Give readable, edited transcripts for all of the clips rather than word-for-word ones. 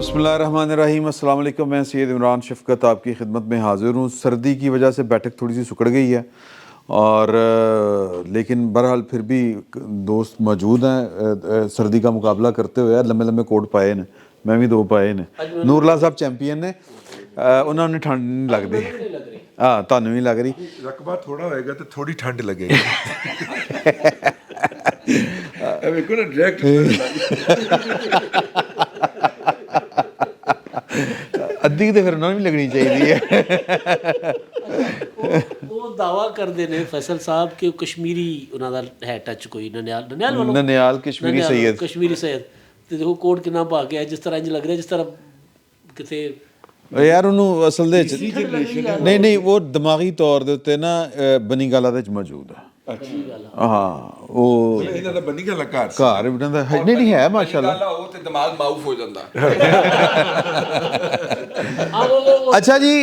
بسم اللہ الرحمن الرحیم. السلام علیکم. میں سید عمران شفقت آپ کی خدمت میں حاضر ہوں. سردی کی وجہ سے بیٹھک تھوڑی سی سکڑ گئی ہے اور لیکن بہرحال پھر بھی دوست موجود ہیں سردی کا مقابلہ کرتے ہوئے. لمبے لمبے کوٹ پائے نے, میں بھی 2 پائے نے. نور اللہ صاحب چیمپئن نے, انہوں نے ٹھنڈ نہیں لگتی. ہاں تانوں نہیں لگ رہی. رقبہ تھوڑا ہوئے گا تو تھوڑی ٹھنڈ لگے گی. ادھی تو پھر انہوں نے بھی لگنی چاہیے. وہ دعویٰ کر دے نے فیصل صاحب کہ کشمیری انہوں دا ہے ٹچ کوئی ننیال کشمیری سید کشمیری سید تے دیکھو کوٹ کنا پا کے جس طرح انج لگ رہا جس طرح کتے یار انہوں اصل دے نہیں وہ دماغی طور دے تے نا بنی گالا دے موجود ہے. ہاں وہ انہاں دا بنی گالا گھر نہیں ہے ماشاءاللہ. وہ تے دماغ معاف ہو جاندا. اچھا جی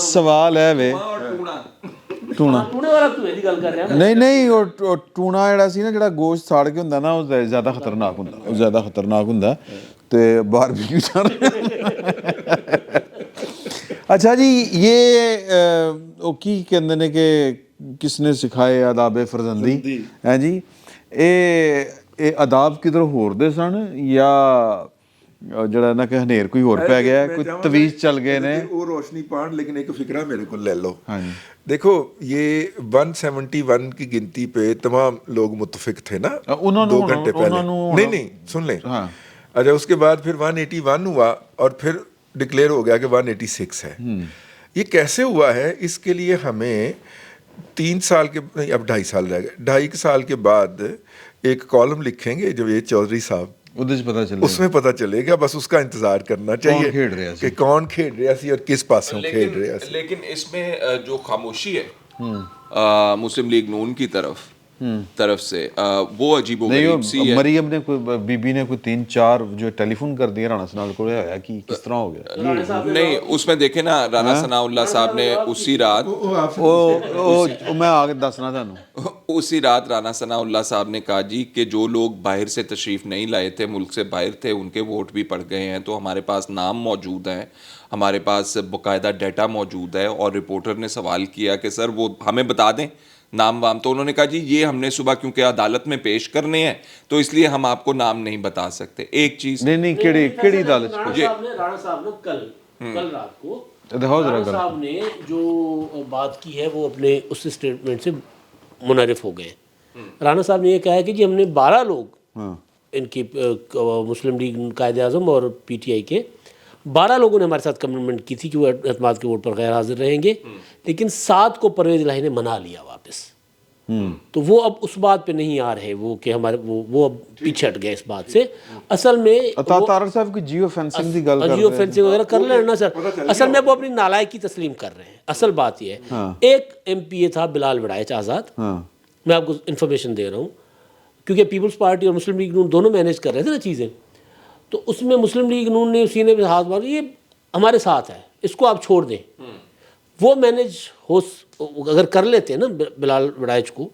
سوال ہے وے ٹونا نہیں وہ ٹونا جڑا سی نا جڑا گوشت ساڑ کے ہوندا نا وہ زیادہ خطرناک ہوندا. وہ زیادہ خطرناک ہوندا تے باربیکیو اچھا جی یہ وہ کی کہندے نے کہ کس نے سکھائے آداب فرزندی ہیں جی. اے آداب کدھر ہور دے سن یا جڑا نا کہ ہنیر کوئی اور پہ گیا ہے, کوئی تویز چل گئے نے وہ روشنی پان. لیکن ایک فکرہ میرے کو لے لو. دیکھو یہ 171 کی گنتی پہ تمام لوگ متفق تھے نا 2 گھنٹے پہلے. نہیں سن لیں. اچھا اس کے بعد پھر 181 ہوا اور پھر ڈکلیئر ہو گیا کہ 186 ہے. یہ کیسے ہوا ہے اس کے لیے ہمیں 3 سال کے نہیں اب 2.5 سال رہ گئے. 2.5 سال کے بعد ایک کالم لکھیں گے جاوید چودھری صاحب, اس میں پتہ چلے گا. بس اس کا انتظار کرنا چاہیے کہ کون کھیل رہا سی اور کس پاسوں کھیل رہا سی. لیکن اس میں جو خاموشی ہے مسلم لیگ نون کی طرف سے وہ عجیب و غریب سی ہے. مریم نے کوئی بی بی نے کوئی 3-4 جو ٹیلی فون کر دیا رانا ثناء کو ہوا کہ کس طرح ہو گیا. نہیں اس میں دیکھیں نا رانا ثناء اللہ صاحب نے اسی رات میں آگے دسنا تھانوں اسی رات رانا ثناء اللہ صاحب نے کہا جی کہ جو لوگ باہر سے تشریف نہیں لائے تھے, ملک سے باہر تھے, ان کے ووٹ بھی پڑ گئے ہیں. تو ہمارے پاس نام موجود ہیں, ہمارے پاس باقاعدہ ڈیٹا موجود ہے. اور رپورٹر نے سوال کیا کہ سر وہ ہمیں بتا دیں نام وام. تو انہوں نے کہا جی یہ ہم نے صبح کیونکہ عدالت میں پیش کرنے ہیں تو اس لیے ہم آپ کو نام نہیں بتا سکتے. ایک چیز نہیں کیڑی عدالت رانا صاحب نے کل رات کو رانا صاحب نے جو بات کی ہے وہ اپنے اس اسٹیٹمنٹ سے منحرف ہو گئے. رانا صاحب نے یہ کہا ہے کہ جی ہم نے 12 لوگ ان کی مسلم لیگ قائد اعظم اور پی ٹی آئی کے 12 لوگوں نے ہمارے ساتھ کمٹمنٹ کی تھی کہ وہ اعتماد کے ووٹ پر غیر حاضر رہیں گے, لیکن 7 کو پرویز الہی نے منا لیا واپس. تو وہ اب اس بات پہ نہیں آ رہے وہ کہ ہمارے وہ اب پیچھے ہٹ گئے اس بات سے. اصل میں طارق صاحب کی جیو فینسنگ دی گل کر رہے ہیں, جیو فینسنگ وغیرہ کر لیں نا سر. اصل میں وہ اپنی نالائکی تسلیم کر رہے ہیں. اصل بات یہ ہے ایک ایم پی اے تھا بلال وڑائچ آزاد, میں آپ کو انفارمیشن دے رہا ہوں کیونکہ پیپلز پارٹی اور مسلم لیگ نون دونوں مینیج کر رہے تھے نا چیزیں. تو اس میں مسلم لیگ نون نے سینے پہ ہاتھ مارا, یہ ہمارے ساتھ ہے, اس کو آپ چھوڑ دیں. وہ مینیج ہو اگر کر لیتے ہیں نا بلال وڑائچ کو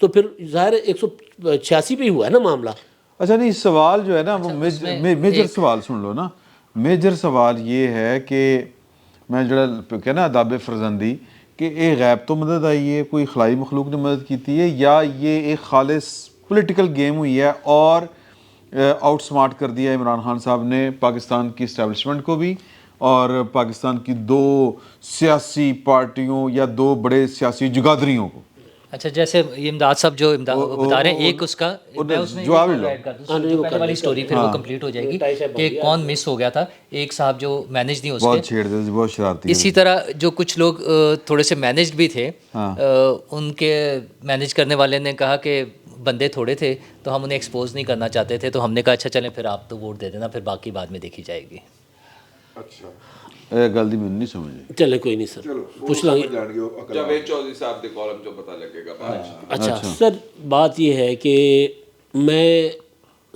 تو پھر ظاہر 186 پہ ہی ہوا ہے نا معاملہ. اچھا نہیں سوال جو ہے نا وہ میجر سوال سن لو نا. میجر سوال یہ ہے کہ میں جڑا کہنا آداب فرزندی کہ ایک غیب تو مدد آئی ہے, کوئی خلائی مخلوق نے مدد کی ہے, یا یہ ایک خالص پولیٹیکل گیم ہوئی ہے اور آؤٹ سمارٹ کر دیا عمران خان صاحب نے پاکستان کی اسٹیبلشمنٹ کو بھی اور پاکستان کی 2 سیاسی پارٹیوں یا 2 بڑے سیاسی جگادریوں کو. اچھا جیسے یہ امداد صاحب جو بتا رہے ہیں, ایک اس کا جواب پہلے والی سٹوری پھر وہ کمپلیٹ ہو جائے گی کہ کون مس ہو گیا تھا. ایک صاحب جو مینیج نہیں ہو سکے, بہت چھیڑ دے, بہت شرارتی. اسی طرح جو کچھ لوگ تھوڑے سے مینیجڈ بھی تھے, ان کے مینیج کرنے والے نے کہا کہ بندے تھوڑے تھے تو ہم انہیں ایکسپوز نہیں کرنا چاہتے تھے, تو ہم نے کہا اچھا چلیں پھر آپ تو ووٹ دے دینا, پھر باقی بعد میں دیکھی جائے گی. اچھا گل دی میں نہیں سمجھ. چلے کوئی نہیں سر, پوچھ لیں گے جاوید چودھری صاحب کے کالم جو پتہ لگے گا. اچھا سر بات یہ ہے کہ میں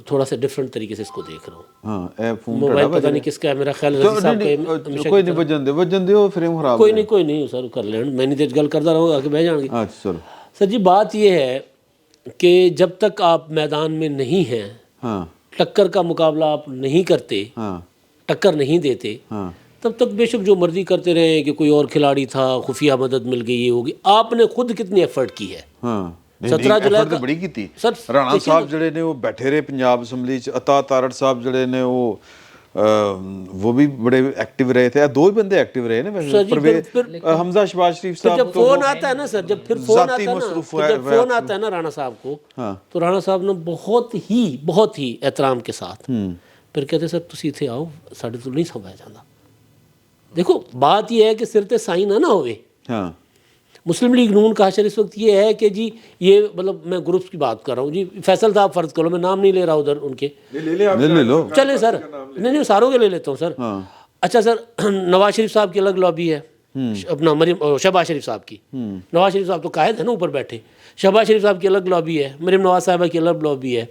تھوڑا سا ڈفرینٹ طریقے سے اس کو دیکھ رہا ہوں. ہاں موبائل پتہ نہیں کس کا ہے, میرا خیال رضی صاحب کا. کوئی نہیں وجن دے فریم خراب. کوئی نہیں سر کر لین, میں نہیں گل کرتا رہوں آگے بہ جان گے. اچھا سر جی بات یہ ہے کہ جب تک آپ میدان میں نہیں ہیں टक्कर का मुकाबला आप नहीं करते, टक्कर नहीं देते, तब तक बेशक जो मर्जी करते रहे कि कोई और खिलाड़ी था, खुफिया मदद मिल गई, ये होगी। आपने खुद कितनी एफर्ट की है। 17 जुलाई ਤੇ ਬੜੀ ਕੀਤੀ। ਰਾਣਾ ਸਾਹਿਬ ਜਿਹੜੇ ਨੇ ਉਹ ਬੈਠੇ ਰਹੇ ਪੰਜਾਬ ਅਸੈਂਬਲੀ ਚ, ਅਤਾ ਤਾਰੜ ਸਾਹਿਬ ਜਿਹੜੇ ਨੇ वो भी बड़े एक्टिव रहे थे। दो ही बंदे एक्टिव रहे ना वैसे, हमजा शहबाज शरीफ साहब। जब फोन आता है ना सर, जब फिर फोन आता है ना राणा साहब को, तो राणा साहब ने बहुत ही एहतराम के साथ फिर कहते सर तुसी इत्थे आओ, साडे तो नहीं संभाया जाता। देखो बात ये है कि सिर ते साई ना होवे। मुस्लिम लीग नून का हशर इस वक्त ये है कि जी ये मतलब मैं ग्रुप्स की बात कर रहा हूँ जी, फैसल साहब फर्ज करो, मैं नाम नहीं ले रहा उधर उनके, ले लो चले सर, नहीं सारों के ले लेता हूँ सर। अच्छा सर, नवाज शरीफ साहब की अलग लॉबी है, अपना मरीम शहबाज शरीफ साहब की, नवाज शरीफ साहब तो कायद है ना ऊपर बैठे, शहबाज शरीफ साहब की अलग लॉबी है, मरीम नवाज साहबा की अलग लॉबी है।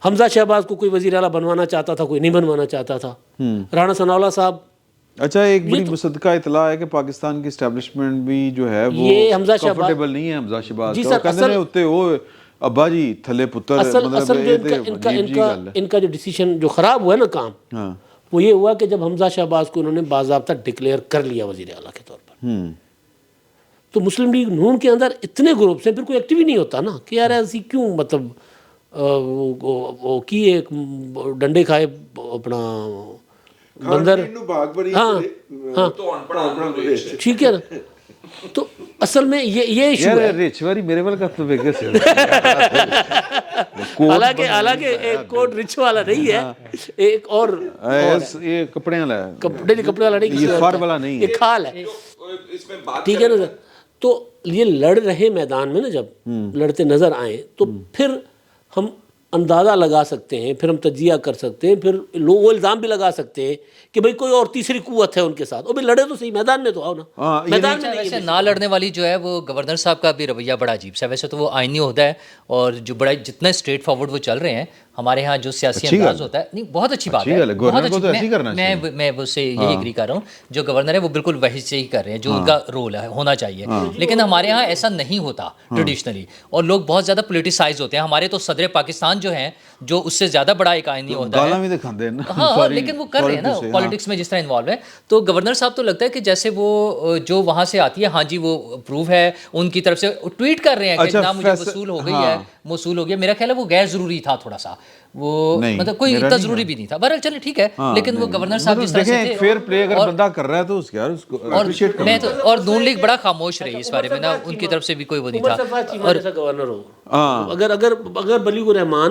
हमजा शहबाज को कोई वज़ीर आला बनवाना चाहता था, कोई नहीं बनवाना चाहता था। राणा सनाउल्लाह साहब। अच्छा, एक बड़ी मुसद्दका इतला है कि पाकिस्तान की एस्टैब्लिशमेंट भी जो है वो कंफर्टेबल नहीं है हमजा शहबाज का। कहते हैं उत्ते वो अब्बा जी थले पुत्र, असल जो इनका जो डिसीजन जो खराब हुआ है ना काम, वो ये हुआ कि जब हमजा शहबाज को उन्होंने बाज़ाब्ता डिक्लेयर कर लिया वज़ीर आला के तौर पर, तो मुस्लिम लीग नून के अंदर इतने ग्रुप्स हैं, फिर कोई एक्टिव ही नहीं होता ना कि यार ऐसी क्यों, मतलब वो की एक डंडे खाए अपना बंदर। हाँ ठीक है ना। तो असल में ये इशू है। रिचवारी मेरे वाला का तो बेगे से हालांकि एक कोट रिच वाला नहीं है, एक और ये कपड़े वाला है, कपड़े वाला नहीं, ये फर वाला नहीं है, ये खाल है, ठीक है ना सर। तो ये लड़ रहे मैदान में ना, जब लड़ते नजर आए तो फिर हम अंदाज़ा लगा सकते हैं, फिर हम तजिया कर सकते हैं, फिर लोग वो इल्ज़ाम भी लगा सकते हैं कि भाई कोई और तीसरी कुव्वत है उनके साथ। और भाई लड़े तो सही, मैदान में तो आओ ना। मैदान में वैसे ना लड़ने वाली जो है वो गवर्नर साहब का भी रवैया बड़ा अजीब सा। वैसे तो वो आइनी होता है और जो बड़ा जितना स्ट्रेट फॉरवर्ड वो चल रहे हैं, हमारे यहाँ जो सियासी अंदाज होता है, नहीं बहुत अच्छी बात है, बहुत अच्छी। मैं उससे यही एग्री कर रहा हूँ, जो गवर्नर है वो बिल्कुल वही से ही कर रहे हैं जो उनका रोल है, होना चाहिए। लेकिन हमारे यहाँ ऐसा नहीं होता ट्रेडिशनली, और लोग बहुत ज़्यादा पोलिटिसाइज होते हैं। हमारे तो सदर पाकिस्तान जो हैं, जो उससे ज़्यादा बड़ा एक आइनी होता है, हाँ, लेकिन वो कर रहे हैं ना पॉलिटिक्स में जिस तरह इन्वॉल्व है। तो गवर्नर साहब तो लगता है कि जैसे वो जो वहाँ से आती है, हाँ जी वो अप्रूव है उनकी तरफ से, ट्वीट कर रहे हैं कि ना मुझे वसूल हो गई है, मौसूल हो गया। मेरा ख्याल है वो गैर ज़रूरी था थोड़ा सा, वो मतलब कोई इतना ज़रूरी भी नहीं था। बहरहाल चलिए ठीक है, लेकिन वो गवर्नर साहब जिस तरह से फेयर प्ले अगर बंदा कर रहा है तो उसको अप्रिशिएट करना। मैं तो और नून लीग बड़ा खामोश रही इस बारे में ना, उनकी तरफ से भी कोई वो नहीं था। और गवर्नर हो, अगर बलीगुर रहमान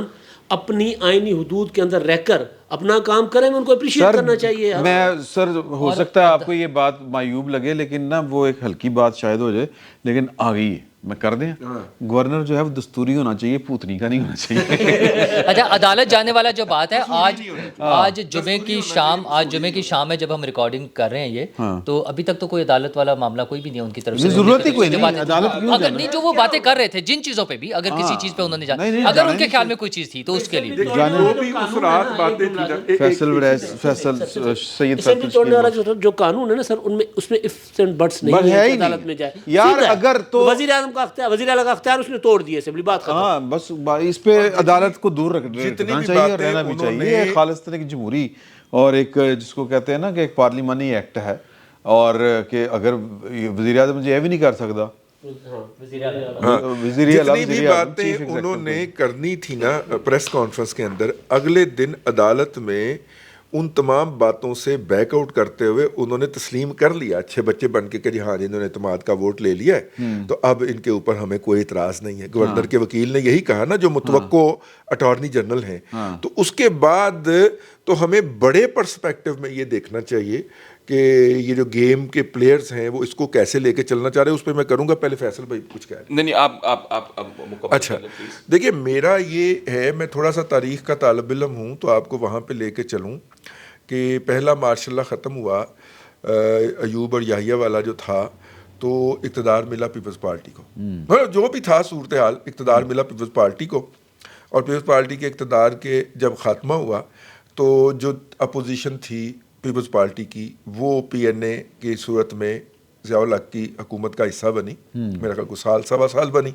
अपनी आईनी हुदूद के अंदर रहकर अपना काम करें, उनको अप्रिशिएट करना चाहिए। मैं सर, हो सकता है आपको ये बात मायूब लगे, लेकिन ना वो एक हल्की बात शायद हो जाए, लेकिन आ गई है, मैं कर दें। गवर्नर जो है वो दस्तूरी होना चाहिए, पूतनी का नहीं होना चाहिए। अच्छा, अदालत जाने वाला जो बात है, आज जुमे की शाम है जब हम रिकॉर्डिंग कर रहे हैं ये, तो अभी तक तो कोई अदालत वाला मामला कोई भी नहीं है उनकी तरफ से। जरूरत ही कोई नहीं अदालत क्यों, अगर नहीं जो वो बातें कर रहे थे जिन चीजों पे भी, अगर किसी चीज पे उन्होंने जाना, अगर उनके ख्याल में कोई चीज थी तो उसके लिए जो कानून है ना सर, उनमें उसमें इफ्स एंड बट्स नहीं है, अदालत में जाए यार। अगर तो वज़ीर आज़म का अख्तियार, वज़ीर आला का अख्तियार उसने तोड़ दिए, सिंपली बात खत्म। हाँ, बस इस पे अदालत को दूर रखना चाहिए और रहना भी चाहिए। खालिस्तान की जमहूरी और एक जिसको कहते हैं ना कि एक पार्लिमानी एक्ट है, और कि अगर वज़ीर आज़म ये भी नहीं कर सकता। जितनी भी बातें उन्होंने करनी थी ना प्रेस कॉन्फ्रेंस के अंदर, अगले दिन अदालत में उन तमाम बातों से बैकआउट करते हुए उन्होंने तस्लीम कर लिया अच्छे बच्चे बन के कि जी हाँ, इन्होंने इत्तेमाद का वोट ले लिया है, तो अब इनके ऊपर हमें कोई इतराज़ नहीं है। गवर्नर के वकील ने यही कहा ना, जो मुतवक्को अटॉर्नी जनरल हैं। तो उसके बाद तो हमें बड़े पर्सपेक्टिव में ये देखना चाहिए कि ये जो गेम के प्लेयर्स हैं वो इसको कैसे लेके चलना चाह रहे हैं। उस पर मैं करूँगा, पहले फैसल भाई कुछ कह रहे हैं। नहीं, आप अच्छा, देखिए मेरा ये है, मैं थोड़ा सा तारीख़ का तालिब इल्म हूँ, तो आपको वहाँ पे लेके चलूँ कि पहला मार्शल्ला ख़त्म हुआ, अयूब और याहिया वाला जो था, तो इक़्तिदार मिला पीपल्स पार्टी को। जो भी था सूरत हाल, इक़्तिदार मिला पीपल्स पार्टी को, और पीपल्स पार्टी के इक़्तिदार के जब ख़ात्मा हुआ तो जो अपोजिशन थी पीपल्स पार्टी की, वो PNA की सूरत में ज़िया-उल हक की हुकूमत का हिस्सा बनी, मेरा ख्याल को सवा साल बनी।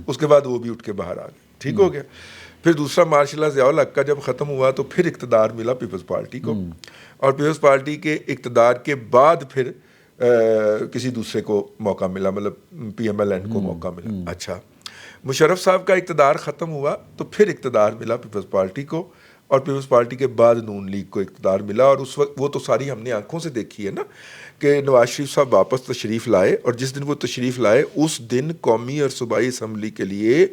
उसके बाद वो भी उठ के बाहर आ गए, ठीक हो गया। फिर दूसरा मार्शल ज़ियाउल हक का जब ख़त्म हुआ तो फिर इक़्तिदार मिला पीपल्स पार्टी को, और पीपल्स पार्टी के इक़्तिदार के बाद फिर किसी दूसरे को मौका मिला, मतलब PMLN को मौका मिला। अच्छा, मुशर्रफ साहब का इक़्तिदार ख़त्म हुआ तो फिर इक़्तिदार मिला पीपल्स पार्टी को, और पीपल्स पार्टी के बाद नून लीग को इक़्तिदार मिला। और उस वक्त वो तो सारी हमने आंखों से देखी है ना कि नवाज शरीफ साहब वापस तशरीफ़ लाए, और जिस दिन वो तशरीफ़ लाए उस दिन कौमी और सूबाई असम्बली के लिए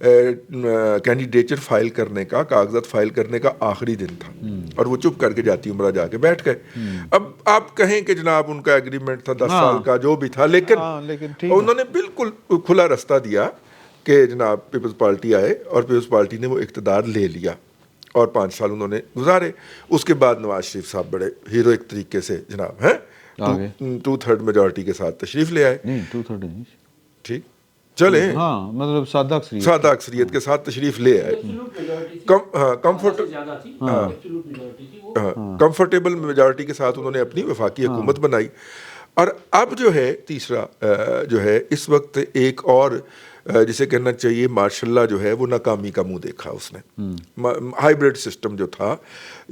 कैंडिडेचर फाइल करने का, कागजात फाइल करने का आखिरी दिन था, और वो चुप करके जाती उम्रा जाके बैठ गए। अब आप कहें कि जनाब उनका एग्रीमेंट था 10 साल का जो भी था, लेकिन उन्होंने बिल्कुल खुला रास्ता दिया कि जनाब पीपल्स पार्टी आए, और पीपल्स पार्टी ने वो इक़्तिदार ले लिया और 5 साल उन्होंने गुजारे। उसके बाद नवाज शरीफ साहब बड़े हीरोइक तरीके से जनाब हैं 2/3 मेजॉरिटी के साथ तशरीफ़ ले आए। नहीं 2/3 नहीं, ठीक चले, हाँ मतलब सादा अक्सरियत के साथ तशरीफ़ ले आए। कंफर्टेबल मेजॉरिटी के साथ उन्होंने अपनी वफाकी हुकूमत बनाई। और अब जो है तीसरा जो है इस वक्त एक और जिसे कहना चाहिए मार्शल्ला जो है वो नाकामी का मुंह देखा उसने। हाइब्रिड सिस्टम जो था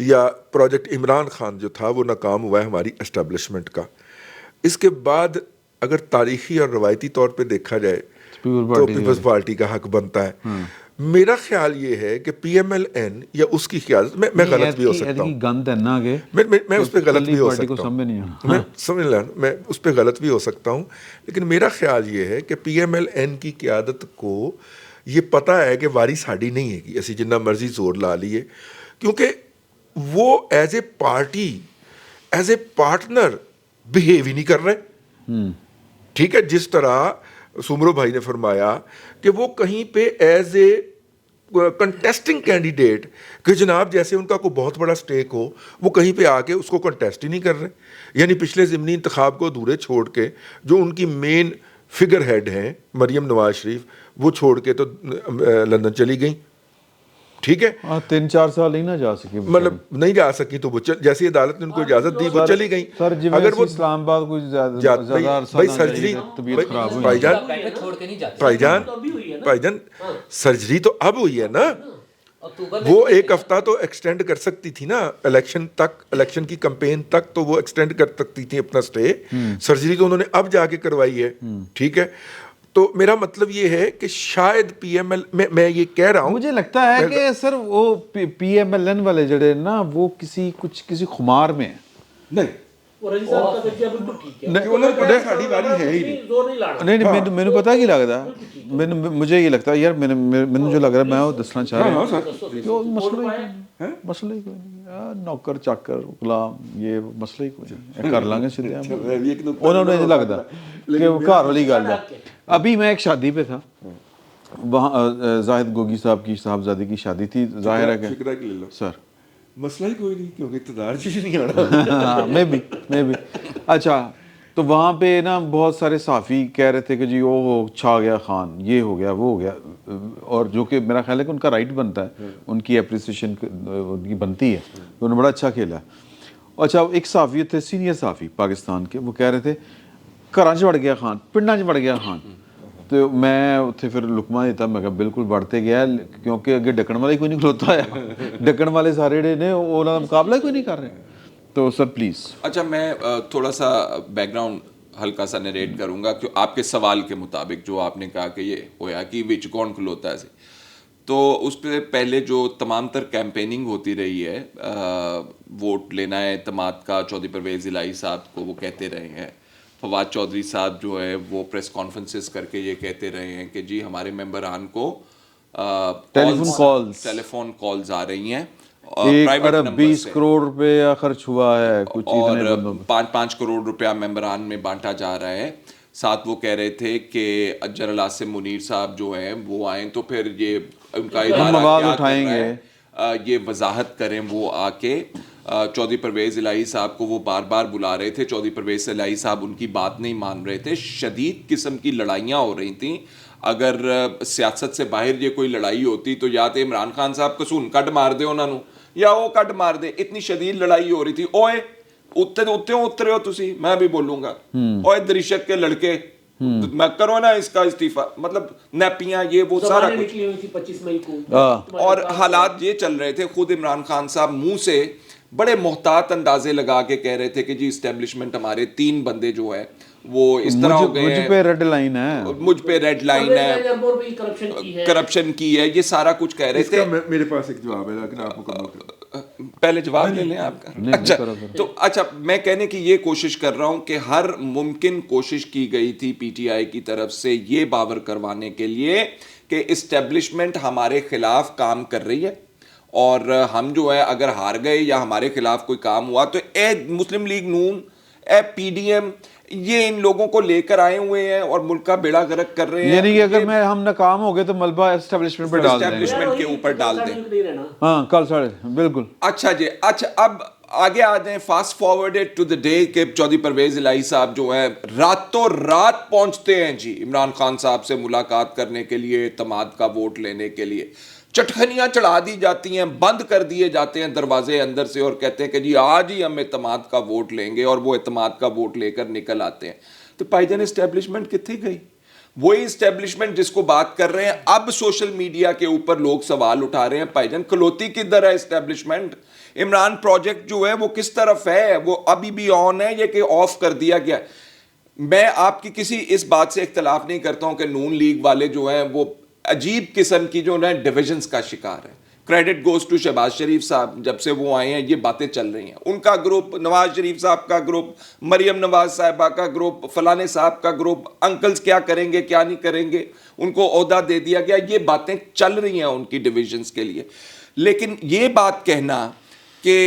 या प्रोजेक्ट इमरान खान जो था वो नाकाम हुआ है हमारी एस्टेब्लिशमेंट का। इसके बाद अगर तारीखी और रवायती तौर पे देखा जाए तो पीपल्स पार्टी का हक बनता है। मेरा ख्याल ये है कि PMLN या उसकी क़यादत, मैं गलत भी हो सकता हूँ, मैं उस पर गलत भी हो सकता हूँ, मैं समझ लें, मैं उस पर गलत भी हो सकता हूँ, लेकिन मेरा ख्याल ये है कि PMLN की क़यादत को ये पता है कि वारी साड़ी नहीं है कि असी जिन्ना मर्जी जोर ला लिए, क्योंकि वो as a party as a partner behave ही नहीं कर रहे। ठीक है, जिस तरह सुमरो भाई ने फरमाया कि वो कहीं पे एज ए कंटेस्टिंग कैंडिडेट कि जनाब जैसे उनका कोई बहुत बड़ा स्टेक हो, वो कहीं पे आके उसको कंटेस्ट ही नहीं कर रहे। यानी पिछले ज़िमनी इंतखाब को अधूरे छोड़ के जो उनकी मेन फिगर हेड हैं मरियम नवाज शरीफ, वो छोड़ के तो लंदन चली गई। ठीक है, 3-4 साल नहीं ना जा सकी, मतलब नहीं जा सकी तो वो जैसी अदालत ने उनको इजाजत दी वो चली गई। अगर वो इस्लामाबाद कोई भाई सर्जरी भाईजान सर्जरी तो अब हुई है ना, वो 1 हफ्ता तो एक्सटेंड कर सकती थी ना, इलेक्शन तक, इलेक्शन की कैंपेन तक तो वो एक्सटेंड कर सकती थी अपना स्टे। सर्जरी तो उन्होंने अब जाके करवाई है। ठीक है, तो मेरा मतलब ये है कि शायद PML मैं ये कह रहा हूँ, मुझे लगता है कि सर वो PMLN वाले जड़े ना वो किसी खुमार में नहीं मैनू पता की लगता, मुझे ये लगता यार, मैनू जो लग रहा है मैं वो दसना चाह रहा हूँ मसला ही कोई नहीं, नौकर चाकर गुलाम ये मसला ही कोई नहीं, कर लांगे सीधे। उन्होंने ये लगता कि वो घर वाली गल है। अभी मैं एक शादी पे था, वहाँ जाहिद गोगी साहब की साहबजादी की शादी थी, जाहिर है कि सर मसला ही कोई नहीं क्योंकि इक़्तिदार चीज़ नहीं आना। मैं भी अच्छा, तो वहाँ पे ना बहुत सारे सहाफ़ी कह रहे थे कि जी वो छा गया खान, ये हो गया वो हो गया, और जो कि मेरा ख्याल है कि उनका राइट बनता है, उनकी एप्रिसिएशन उनकी बनती है, उन्होंने बड़ा अच्छा खेला। अच्छा, एक सहाफ़ी थे सीनियर सहाफ़ी पाकिस्तान के, वो कह रहे थे घरां च वड़ गया खान, पिंडां च वड़ गया खान। तो मैं उत्थे फिर लुकमा दिता, मैं कहा बिल्कुल बढ़ते गया, क्योंकि अगे डकण वाला ही कोई नहीं खलोता है, डकण वाले सारे ਜਿਹੜੇ ने उन्होंने मुकाबला ही कोई नहीं कर रहे। तो सर प्लीज़। अच्छा, मैं थोड़ा सा बैकग्राउंड हल्का सा नरेट करूँगा कि आपके सवाल के मुताबिक जो आपने कहा कि ये होया कि विच कौन खलोता है, तो उस पर पहले जो तमाम तर कैंपेनिंग होती रही है, वोट लेना है एतमाद का, चौधरी परवेज़ इलाही साहब को वो कहते रहे हैं, फवाद चौधरी साहब जो है वो प्रेस कॉन्फ्रेंसेस करके ये कहते रहे हैं कि जी हमारे मेंबरान को टेलीफोन कॉल्स आ रही हैं, 20 करोड़ रुपया खर्च हुआ है कुछ, और 5-5 करोड़ रुपया मेंबरान में बांटा जा रहा है। साथ वो कह रहे थे कि जनरल आसिम मुनीर साहब जो हैं वो आए तो फिर ये उनका इदारा क्या उठाएंगे, ये वजाहत करें वो आके। चौधरी परवेज़ इलाही साहब को वो बार बार बुला रहे थे, चौधरी परवेज़ इलाही साहब उनकी बात नहीं मान रहे थे, शदीद किस्म की लड़ाइयाँ हो रही थी। अगर सियासत से बाहर ये कोई लड़ाई होती तो या तो इमरान खान साहब कसून कट मार दे उन्होंने, या वो कट मार दे, इतनी शदीद लड़ाई हो रही थी। ओए उत्ते उतरे हो तुसी, मैं भी बोलूंगा, ओए दरिशक के लड़के मैं करो ना इसका इस्तीफा, मतलब नैपियां ये वो सारा कुछ निकली हुई थी 25 मई को। और हालात ये चल रहे थे, खुद इमरान खान साहब मुंह से बड़े मोहतात अंदाजे लगा के कह रहे थे कि जी इस्टेब्लिशमेंट हमारे 3 बंदे जो है वो इस तरह हो गए हैं, मुझ पे रेड लाइन है, मुझ पे रेड लाइन है, करप्शन की है, ये सारा कुछ कह रहे थे। मेरे पास एक जवाब है, लेकिन आप मुकम्मल करो। पहले जवाब ले लें आपका। अच्छा, तो अच्छा, मैं कहने की ये कोशिश कर रहा हूं कि हर मुमकिन कोशिश की गई थी पीटीआई की तरफ से ये बावर करवाने के लिए कि इस्टेब्लिशमेंट हमारे खिलाफ काम कर रही है, और हम जो है अगर हार गए या हमारे खिलाफ कोई काम हुआ तो मुस्लिम लीग नून, पीडीएम, ये इन लोगों को लेकर आए हुए हैं और मुल्क का बेड़ा गर्क कर रहे हैं। यानी कि अगर हम नाकाम हो गए तो मलबा एस्टेब्लिशमेंट पे डाल देंगे, एस्टेब्लिशमेंट के ऊपर डाल दें। हाँ, कल साढ़े बिल्कुल। अच्छा जी, अच्छा अब आगे आ जाएं, fast forwarded to the day के चौधरी परवेज इलाही साहब जो है रातों रात पहुंचते हैं जी इमरान खान साहब से मुलाकात करने के लिए, एतमाद का वोट लेने के लिए। चटखनियां चढ़ा दी जाती हैं, बंद कर दिए जाते हैं दरवाजे अंदर से, और कहते हैं कि जी आज ही हम एतमाद का वोट लेंगे, और वो एतमाद का वोट लेकर निकल आते हैं। तो भाईजान इस्टेब्लिशमेंट कितनी गई? वही इस्टेब्लिशमेंट जिसको बात कर रहे हैं, अब सोशल मीडिया के ऊपर लोग सवाल उठा रहे हैं, भाईजान खलोती किधर है इस्टेब्लिशमेंट? इमरान प्रोजेक्ट जो है वो किस तरफ है? वो अभी भी ऑन है या कि ऑफ कर दिया गया? मैं आपकी किसी इस बात से इख्तलाफ नहीं करता हूं कि नून लीग वाले जो हैं वो अजीब किस्म की जो है डिविजन्स का शिकार है। क्रेडिट गोज टू शहबाज शरीफ साहब, जब से वो आए हैं ये बातें चल रही हैं, उनका ग्रुप, नवाज शरीफ साहब का ग्रुप, मरियम नवाज साहिबा का ग्रुप, फलाने साहब का ग्रुप, अंकल्स क्या करेंगे क्या नहीं करेंगे, उनको ओहदा दे दिया गया, ये बातें चल रही हैं उनकी डिविजन्स के लिए। लेकिन ये बात कहना कि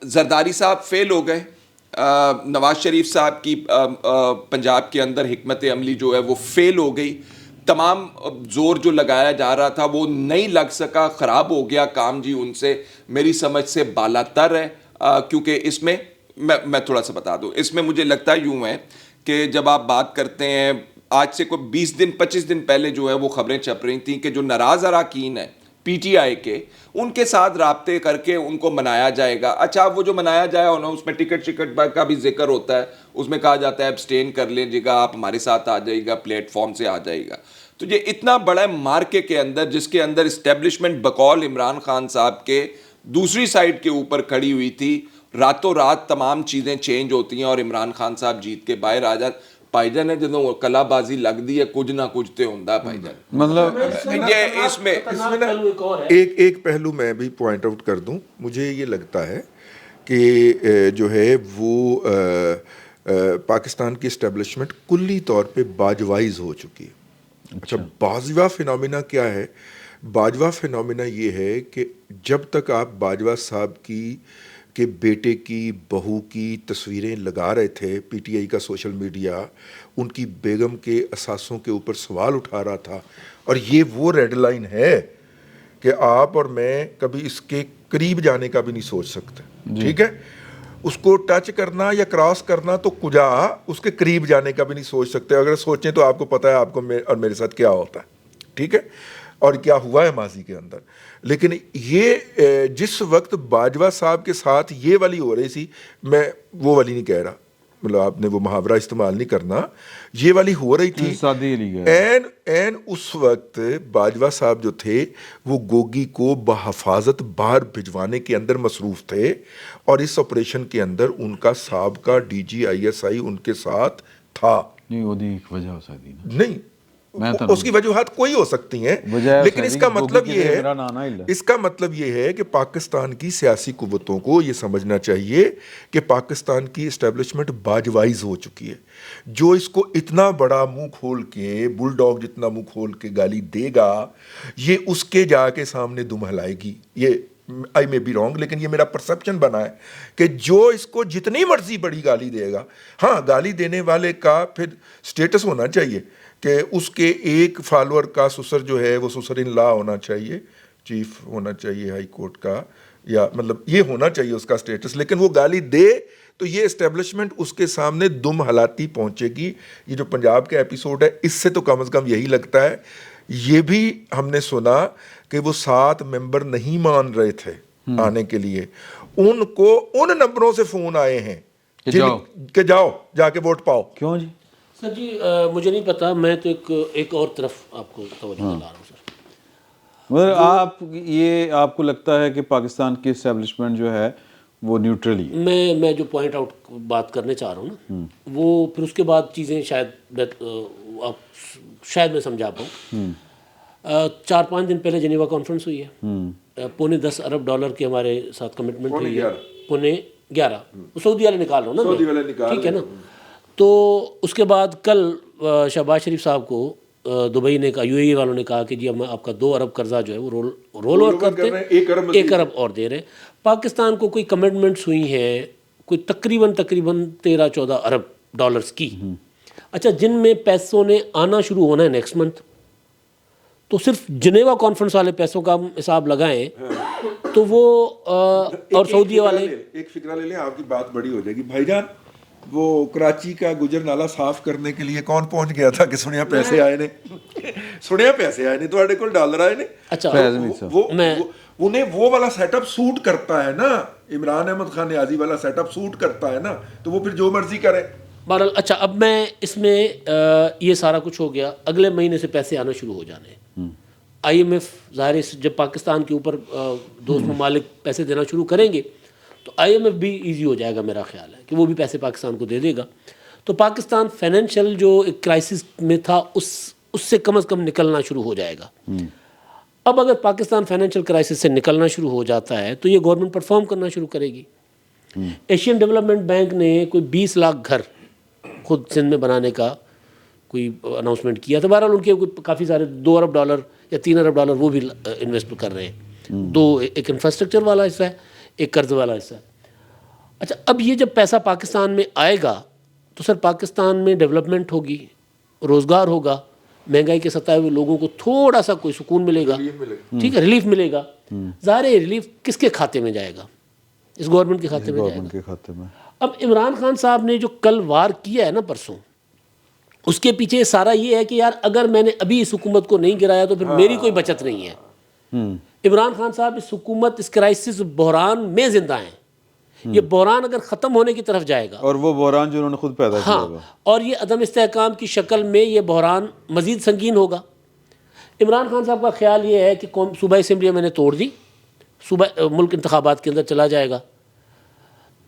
जरदारी साहब फेल हो गए, नवाज शरीफ साहब की पंजाब के अंदर हिकमत अमली जो है वो फेल हो गई, तमाम जोर जो लगाया जा रहा था वो नहीं लग सका, ख़राब हो गया काम जी उनसे, मेरी समझ से बालातर है। क्योंकि इसमें मैं थोड़ा सा बता दूं, इसमें मुझे लगता है यूँ है कि जब आप बात करते हैं, आज से कोई 20 दिन 25 दिन पहले जो है वो खबरें छप रही थी कि जो नाराज़ अरकान है पीटीआई के, उनके साथ राब्ते करके उनको मनाया जाएगा। अच्छा, वो जो मनाया जाए ना, उसमें टिकट का भी जिक्र होता है, उसमें कहा जाता है एब्सटेन कर लीजिएगा, आप हमारे साथ आ जाइएगा, प्लेटफॉर्म से आ जाइएगा। तो ये इतना बड़ा मार्के के अंदर, जिसके अंदर इस्टेब्लिशमेंट बकौल इमरान खान साहब के दूसरी साइड के ऊपर खड़ी हुई थी, रातों रात तमाम चीज़ें चेंज होती हैं और इमरान खान साहब जीत के बाहर आ जाते। भाईजान है जो कलाबाजी लगती है, कुछ ना कुछ तो होता भाईजान। मतलब ये इसमें ना एक पहलू मैं भी पॉइंट आउट कर दूं, मुझे ये लगता है कि जो है वो पाकिस्तान की इस्टेब्लिशमेंट कुल्ली तौर पे बाजवाइज हो चुकी है। अच्छा, बाजवा फिनोमिना क्या है? बाजवा फिनोमिना ये है कि जब तक आप बाजवा साहब के बेटे की, बहू की तस्वीरें लगा रहे थे, पीटीआई का सोशल मीडिया उनकी बेगम के असासों के ऊपर सवाल उठा रहा था, और ये वो रेड लाइन है कि आप और मैं कभी इसके करीब जाने का भी नहीं सोच सकते, ठीक है? उसको टच करना या क्रॉस करना तो कुजा, उसके करीब जाने का भी नहीं सोच सकते। अगर सोचें तो आपको पता है आपको और मेरे साथ क्या होता है, ठीक है, और क्या हुआ है माजी के अंदर। लेकिन ये जिस वक्त बाजवा साहब के साथ ये वाली हो रही थी, मैं वो वाली नहीं कह रहा, मतलब आपने वो मुहावरा इस्तेमाल नहीं करना, ये वाली हो रही थी, एन उस वक्त बाजवा साहब जो थे वो गोगी को बहफाजत बाहर भिजवाने के अंदर मसरूफ़ थे, और इस ऑपरेशन के अंदर उनका साहबका DGISI उनके साथ था। नहीं, वो एक वजह हो सकती है, नहीं उसकी वजूहात कोई हो सकती हैं, लेकिन इसका मतलब ये है, इसका मतलब ये है कि पाकिस्तान की सियासी कुव्वतों को ये समझना चाहिए कि पाकिस्तान की इस्टेब्लिशमेंट बाजवाइज हो चुकी है। जो इसको इतना बड़ा मुंह खोल के, बुलडॉग जितना मुंह खोल के गाली देगा, ये उसके जाके सामने दुम हिलाएगी। ये आई मे बी रॉन्ग, लेकिन ये मेरा परसेप्शन बना है कि जो इसको जितनी मर्जी बड़ी गाली देगा, हाँ, गाली देने वाले का फिर स्टेटस होना चाहिए कि उसके एक फॉलोअर का ससुर जो है वो ससुर इन लॉ होना चाहिए, चीफ होना चाहिए हाई कोर्ट का, या मतलब ये होना चाहिए उसका स्टेटस। लेकिन वो गाली दे तो ये इस्टेब्लिशमेंट उसके सामने दुम हलाती पहुंचेगी। ये जो पंजाब का एपिसोड है, इससे तो कम से कम यही लगता है। ये भी हमने सुना कि वो 7 मेंबर नहीं मान रहे थे आने के लिए, उनको उन नंबरों से फोन आए हैं कि जाओ जाके वोट पाओ। क्यों जी? سر جی مجھے نہیں پتا, میں تو ایک اور طرف آپ کو توجہ دلا رہا ہوں سر. مگر آپ کو لگتا ہے کہ پاکستان کی اسٹیبلشمنٹ جو ہے وہ نیوٹرل ہی ہے؟ میں جو پوائنٹ آؤٹ بات کرنے چاہ رہا ہوں نا, وہ پھر اس کے بعد چیزیں شاید میں سمجھا پاؤں. 4-5 دن پہلے جنیوا کانفرنس ہوئی ہے, $10 ارب کے ہمارے ساتھ کمٹمنٹ ہوئی ہے. 11 سعودی والے نکال رہا ہوں نا, ٹھیک ہے نا. تو اس کے بعد کل شہباز شریف صاحب کو دبئی نے کہا, UAE والوں نے کہا کہ جی ہم آپ کا 2 ارب قرضہ جو ہے وہ رول اوور کرتے ہیں, 1 ارب اور دے رہے ہیں. پاکستان کو کوئی کمٹمنٹس ہوئی ہیں کوئی تقریباً 13-14 ارب ڈالرز کی. اچھا, جن میں پیسوں نے آنا شروع ہونا ہے نیکسٹ منتھ, تو صرف جنیوا کانفرنس والے پیسوں کا حساب لگائیں تو وہ اور سعودی والے. ایک فکرہ لے لیں, آپ کی بات بڑی ہو جائے گی بھائی جان. وہ کراچی کا گجر نالہ صاف کرنے کے لیے کون پہنچ گیا تھا کہ سنیا پیسے آئے نے تھوڑے کول ڈالر آئے نے. اچھا, انہیں وہ والا سیٹ اپ سوٹ کرتا ہے نا, عمران احمد خان نیازی والا سیٹ اپ سوٹ کرتا ہے نا, تو وہ پھر جو مرضی کرے. بہرحال اچھا, اب میں اس میں یہ سارا کچھ ہو گیا, اگلے مہینے سے پیسے آنا شروع ہو جانے. IMF ظاہر ہے جب پاکستان کے اوپر دوست ممالک پیسے دینا شروع کریں گے تو IMF بھی ایزی ہو جائے گا, میرا خیال ہے کہ وہ بھی پیسے پاکستان کو دے دے گا. تو پاکستان فائنینشیل جو ایک کرائسس میں تھا اس سے کم از کم نکلنا شروع ہو جائے گا. اب اگر پاکستان فائنینشیل کرائسس سے نکلنا شروع ہو جاتا ہے تو یہ گورنمنٹ پرفارم کرنا شروع کرے گی. ایشین ڈیولپمنٹ بینک نے کوئی 20 لاکھ گھر خود سندھ میں بنانے کا کوئی اناؤنسمنٹ کیا تھا. بہرحال ان کے کافی سارے $2 ارب یا $3 ارب وہ بھی انویسٹ کر رہے ہیں. 2 ایک انفراسٹرکچر والا حصہ ہے, ایک قرض والا حصہ ہے. اچھا, اب یہ جب پیسہ پاکستان میں آئے گا تو سر پاکستان میں ڈیولپمنٹ ہوگی, روزگار ہوگا, مہنگائی کے ستائے ہوئے لوگوں کو تھوڑا سا کوئی سکون ملے گا, ٹھیک ہے, ریلیف ملے گا. ظاہر ہے ریلیف کس کے کھاتے میں جائے گا؟ اس گورنمنٹ کے کھاتے میں جائے گا. اب عمران خان صاحب نے جو کل وار کیا ہے نا پرسوں, اس کے پیچھے سارا یہ ہے کہ یار اگر میں نے ابھی اس حکومت کو نہیں گرایا تو پھر میری کوئی بچت نہیں ہے. عمران خان صاحب اس حکومت اس کرائسس بحران میں زندہ ہیں. یہ بحران اگر ختم ہونے کی طرف جائے گا, اور وہ بحران جو انہوں نے خود پیدا کیا ہوگا, اور یہ عدم استحکام کی شکل میں یہ بحران مزید سنگین ہوگا. عمران خان صاحب کا خیال یہ ہے کہ صوبائی اسمبلیاں میں نے توڑ دی, صوبہ ملک انتخابات کے اندر چلا جائے گا.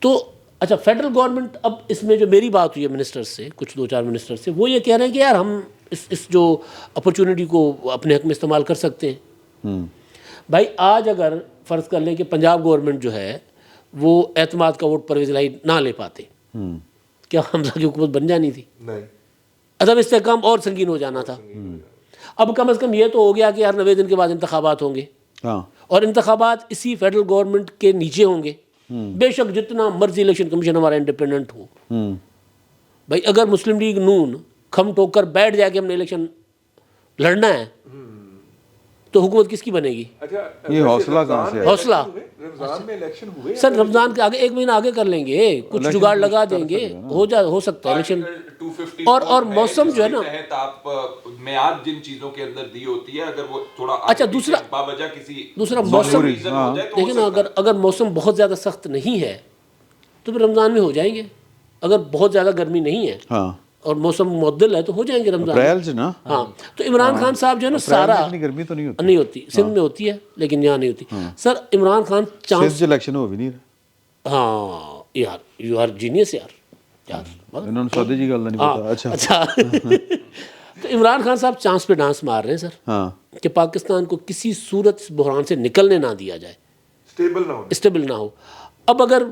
تو اچھا, فیڈرل گورنمنٹ اب اس میں جو میری بات ہوئی ہے منسٹر سے, کچھ 2-4 منسٹر سے, وہ یہ کہہ رہے ہیں کہ یار ہم اس جو اپرچونٹی کو اپنے حق میں استعمال کر سکتے ہیں. بھائی آج اگر فرض کر لیں کہ پنجاب گورنمنٹ جو ہے وہ اعتماد کا ووٹ پرویز الہی نہ لے پاتے, کیا حمزہ کی حکومت بن جانی تھی؟ نہیں, عدم استحکام اور سنگین ہو جانا تھا. اب کم از کم یہ تو ہو گیا کہ یار 90 دن کے بعد انتخابات ہوں گے, اور انتخابات اسی فیڈرل گورنمنٹ کے نیچے ہوں گے. بے شک جتنا مرضی الیکشن کمیشن ہمارا انڈیپینڈنٹ ہو, بھائی اگر مسلم لیگ نون کھم ٹوک کر بیٹھ جائے کہ ہم نے الیکشن لڑنا ہے تو حکومت کس کی بنے گی؟ یہ حوصلہ کہاں سے ہے؟ حوصلہ رمضان میں الیکشن ہوئے سر, رمضان کے آگے 1 مہینہ آگے کر لیں گے, کچھ جگاڑ لگا دیں گے, ہو سکتا ہے الیکشن. اور موسم جو ہے نا, آپ میعاد جن چیزوں کے اندر دی ہوتی ہے اگر وہ تھوڑا اچھا دوسرا موسم دیکھیں نا, اگر موسم بہت زیادہ سخت نہیں ہے تو پھر رمضان میں ہو جائیں گے. اگر بہت زیادہ گرمی نہیں ہے اور موسم معتدل ہے تو ہو جائیں گے رمضان اپریل سے نا. ہاں, تو عمران خان صاحب جو ہے نا سارا گرمی تو نہیں ہوتی, سندھ میں ہوتی ہے لیکن یہاں نہیں ہوتی. سر عمران خان چانس الیکشن ہو بھی نہیں رہا. ہاں یار, یو آر جینیس یار, انہوں نے سادی جی گل نہیں پتا. اچھا تو عمران خان صاحب چانس پہ ڈانس مار رہے ہیں سر کہ پاکستان کو کسی صورت اس بحران سے نکلنے نہ دیا جائے, اسٹیبل نہ ہو. اب اگر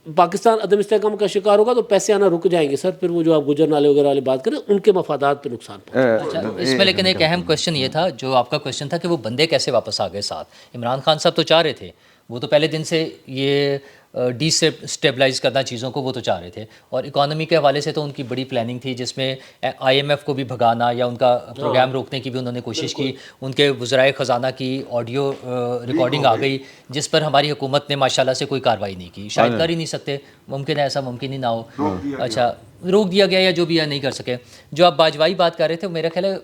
پاکستان عدم استحکام کا شکار ہوگا تو پیسے آنا رک جائیں گے سر. پھر وہ جو آپ گجر نالے وغیرہ والی بات کریں ان کے مفادات پہ نقصان پہنچے. اس میں لیکن ایک اہم کوشچن یہ تھا جو آپ کا کوشچن تھا کہ وہ بندے کیسے واپس آ گئے ساتھ. عمران خان صاحب تو چاہ رہے تھے, وہ تو پہلے دن سے یہ ڈی اسٹیبلائز کرنا چیزوں کو وہ تو چاہ رہے تھے, اور اکانومی کے حوالے سے تو ان کی بڑی پلاننگ تھی جس میں IMF کو بھی بھگانا یا ان کا پروگرام روکنے کی بھی انہوں نے کوشش کی. ان کے وزرائے خزانہ کی آڈیو ریکارڈنگ آ گئی جس پر ہماری حکومت نے ماشاءاللہ سے کوئی کارروائی نہیں کی. شاید کر ہی نہیں سکتے, ممکن ہے ایسا ممکن ہی نہ ہو. اچھا, روک دیا گیا یا جو بھی ہے نہیں کر سکے. جو آپ باجوائی بات کر رہے تھے, میرا خیال ہے